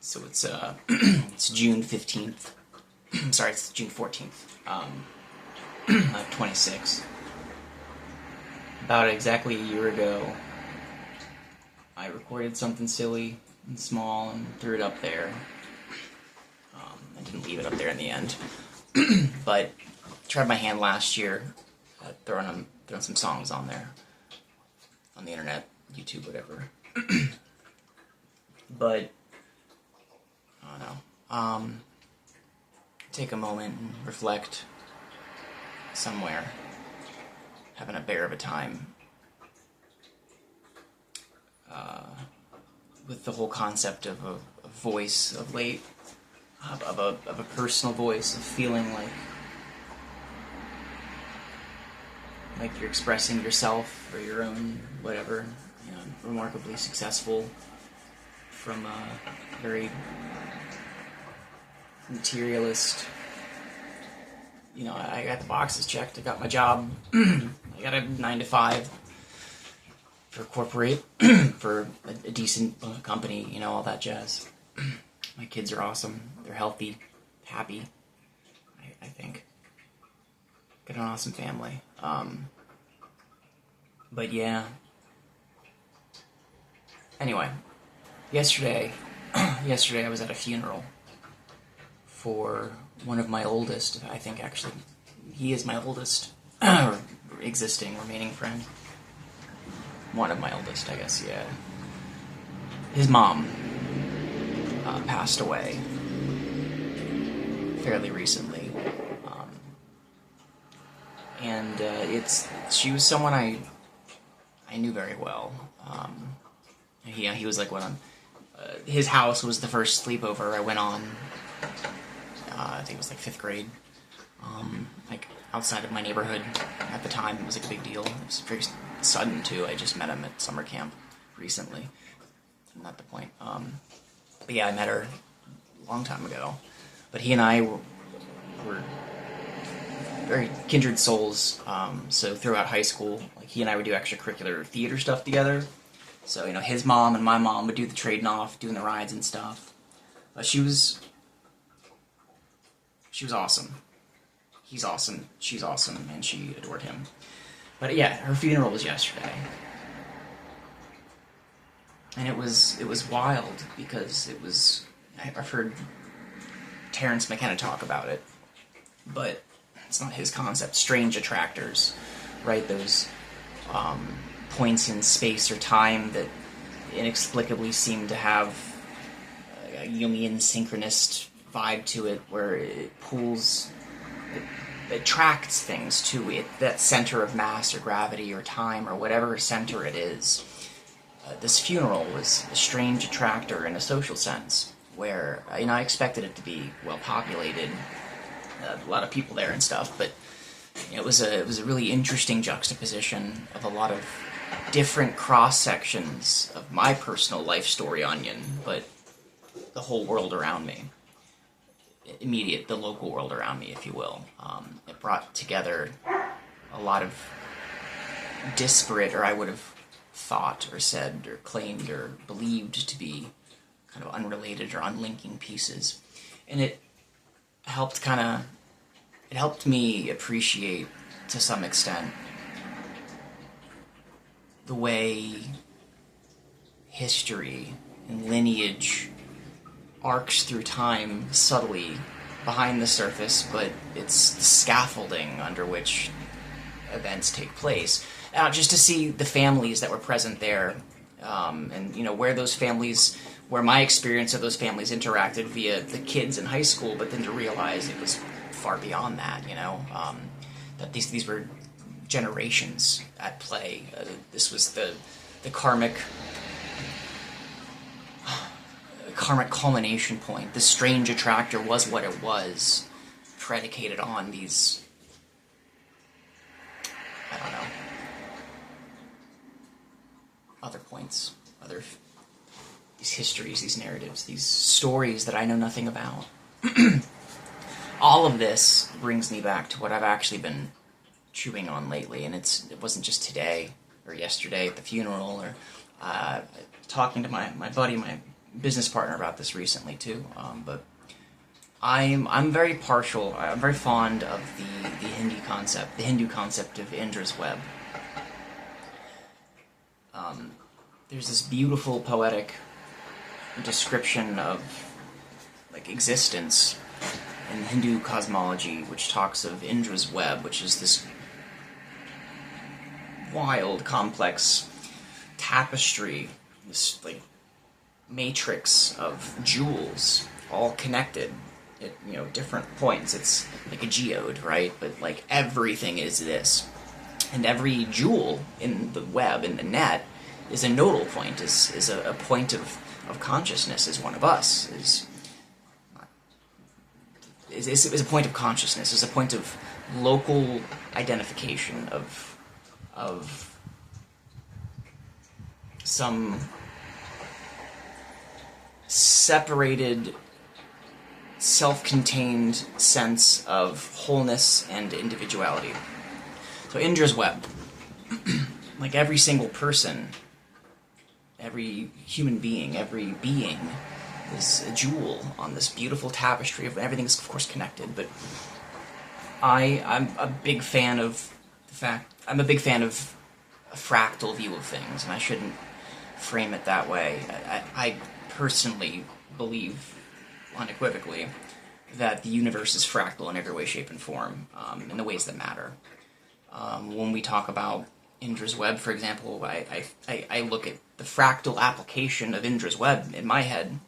So it's it's June 15th. Sorry, it's June 14th. 26. About exactly a year ago, I recorded something silly and small and threw it up there. I didn't leave it up there in the end, but tried my hand last year at throwing some songs on there, on the internet, YouTube, whatever. But I don't know. Take a moment and reflect somewhere, having a bear of a time with the whole concept of a voice of late, of a personal voice, of feeling like you're expressing yourself or your own whatever. You know, remarkably successful from a very materialist. You know, I got the boxes checked. I got my job. I got a 9 to 5 for corporate, for a decent company. You know, all that jazz. My kids are awesome. They're healthy, happy. I think. Got an awesome family. But yeah. Anyway, yesterday I was at a funeral for one of my oldest, I think actually, he is my oldest existing remaining friend. One of my oldest, I guess, yeah. His mom passed away fairly recently. And she was someone I knew very well. He was like his house was the first sleepover I went on. I think it was like 5th grade. Like outside of my neighborhood at the time. It was like a big deal. It was very sudden too. I just met him at summer camp recently. Not the point. But yeah, I met her a long time ago. But he and I were very kindred souls. So throughout high school, like he and I would do extracurricular theater stuff together. So, you know, his mom and my mom would do the trading off, doing the rides and stuff. But she was awesome. He's awesome. She's awesome, and she adored him. But yeah, her funeral was yesterday. And it was wild because I've heard Terrence McKenna talk about it, but it's not his concept. Strange attractors, right? Those points in space or time that inexplicably seem to have a Jungian synchronist vibe to it, where it pulls, it attracts things to it, that center of mass or gravity or time or whatever center it is. This funeral was a strange attractor in a social sense, where I expected it to be well populated, a lot of people there and stuff, but it was a really interesting juxtaposition of a lot of different cross sections of my personal life story onion, but the whole world around me, the local world around me, if you will. It brought together a lot of disparate, or I would have thought or said or claimed or believed to be kind of unrelated or unlinking pieces, and it helped me appreciate to some extent the way history and lineage arcs through time subtly behind the surface, but it's the scaffolding under which events take place. Just to see the families that were present there, and where my experience of those families interacted via the kids in high school, but then to realize it was far beyond that, that these were generations at play. This was the karmic culmination point. The strange attractor was what it was, predicated on these, I don't know, other points, these histories, these narratives, these stories that I know nothing about. All of this brings me back to what I've actually been chewing on lately, and it wasn't just today or yesterday at the funeral or talking to my buddy, my business partner about this recently too. But I'm very partial. I'm very fond of the Hindu concept of Indra's web. There's this beautiful poetic description of like existence in Hindu cosmology, which talks of Indra's web, which is this wild, complex tapestry, this like matrix of jewels, all connected at different points. It's like a geode, right? But like everything is this, and every jewel in the web, in the net, is a nodal point, is a point of consciousness, is one of us, is a point of consciousness, is a point of local identification of some separated, self-contained sense of wholeness and individuality. So Indra's web, like every single person, every human being, every being is a jewel on this beautiful tapestry of everything's of course connected. But I'm a big fan of I'm a big fan of a fractal view of things, and I shouldn't frame it that way. I personally believe unequivocally that the universe is fractal in every way, shape, and form, in the ways that matter. When we talk about Indra's web, for example, I look at the fractal application of Indra's web in my head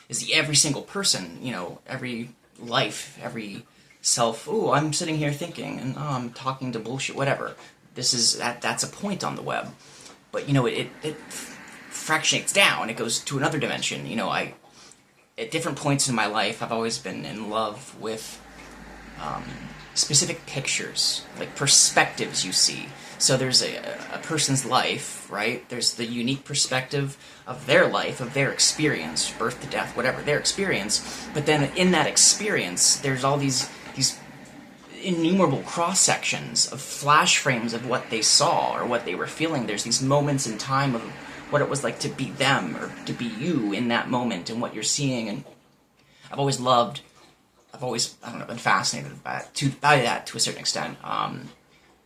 is every single person, every life, every self. Oh, I'm sitting here thinking, and I'm talking to bullshit, whatever. That's a point on the web, but it fractionates down. It goes to another dimension. At different points in my life, I've always been in love with specific pictures, like perspectives you see. So there's a person's life, right? There's the unique perspective of their life, of their experience, birth to death, whatever, their experience. But then in that experience, there's all these innumerable cross-sections of flash frames of what they saw or what they were feeling. There's these moments in time of what it was like to be them or to be you in that moment and what you're seeing. And I've always, been fascinated by that to a certain extent.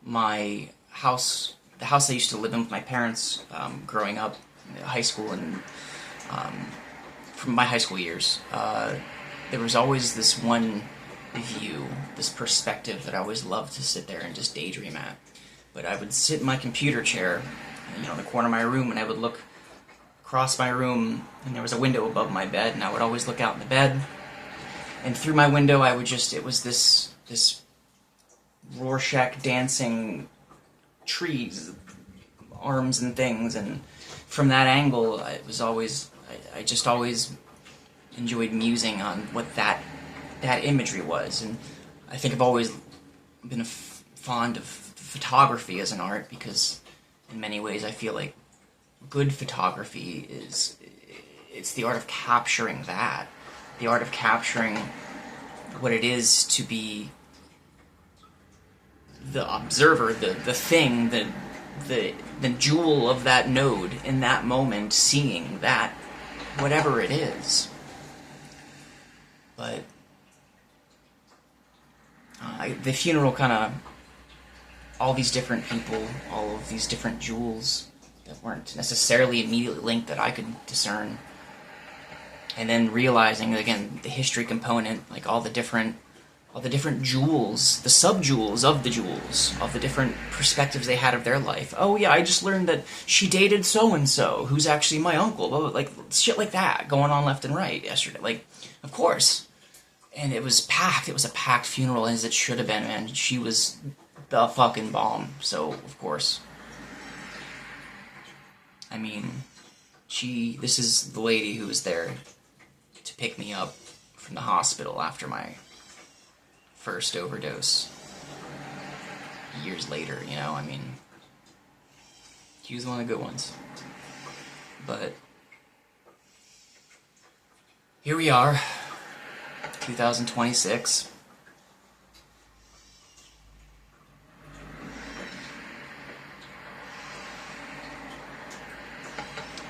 My house, the house I used to live in with my parents growing up, high school, and from my high school years, there was always this one view, this perspective that I always loved to sit there and just daydream at. But I would sit in my computer chair, in the corner of my room, and I would look across my room, and there was a window above my bed, and I would always look out in the bed, and through my window it was this Rorschach dancing trees, arms and things, and from that angle, I just always enjoyed musing on what that imagery was. And I think I've always been fond of photography as an art, because in many ways I feel like good photography it's the art of capturing that, the art of capturing what it is to be the observer, the thing, the jewel of that node in that moment, seeing that, whatever it is. But the funeral kind of, all these different people, all of these different jewels that weren't necessarily immediately linked that I could discern, and then realizing, again, the history component, like all the different jewels, the sub-jewels of the jewels, of the different perspectives they had of their life. Oh yeah, I just learned that she dated so-and-so, who's actually my uncle, like shit like that, going on left and right yesterday, like, of course. And it was packed, it was a packed funeral, as it should have been, man. She was the fucking bomb, so, of course. I mean, this is the lady who was there to pick me up from the hospital after my first overdose years later, I mean, he was one of the good ones. But here we are, 2026.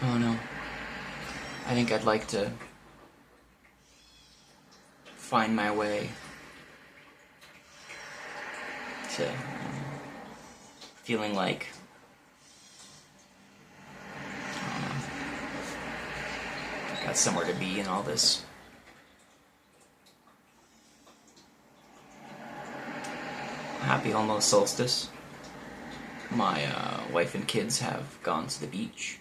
Oh no. I think I'd like to find my way to feeling like I've got somewhere to be in all this. Happy almost solstice. My wife and kids have gone to the beach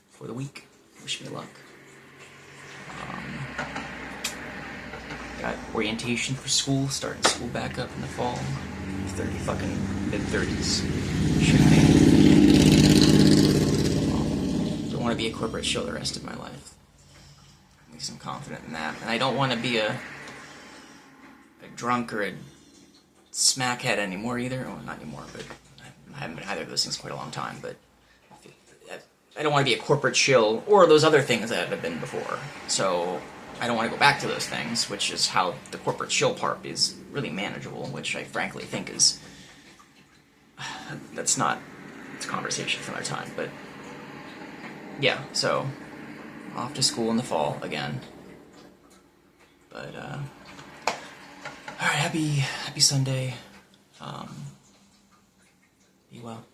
for the week. Wish me luck. Got orientation for school, starting school back up in the fall. 30 fucking mid-30s. Don't want to be a corporate shill the rest of my life. At least I'm confident in that. And I don't want to be a drunk or a smackhead anymore either. Well, not anymore, but I haven't been either of those things in quite a long time. But I don't want to be a corporate shill or those other things that I've been before. So I don't want to go back to those things, which is how the corporate shill part is really manageable, which I frankly think is... That's not... It's a conversation for another time, but... Yeah, so... Off to school in the fall, again. But, Alright, happy Sunday. Be well.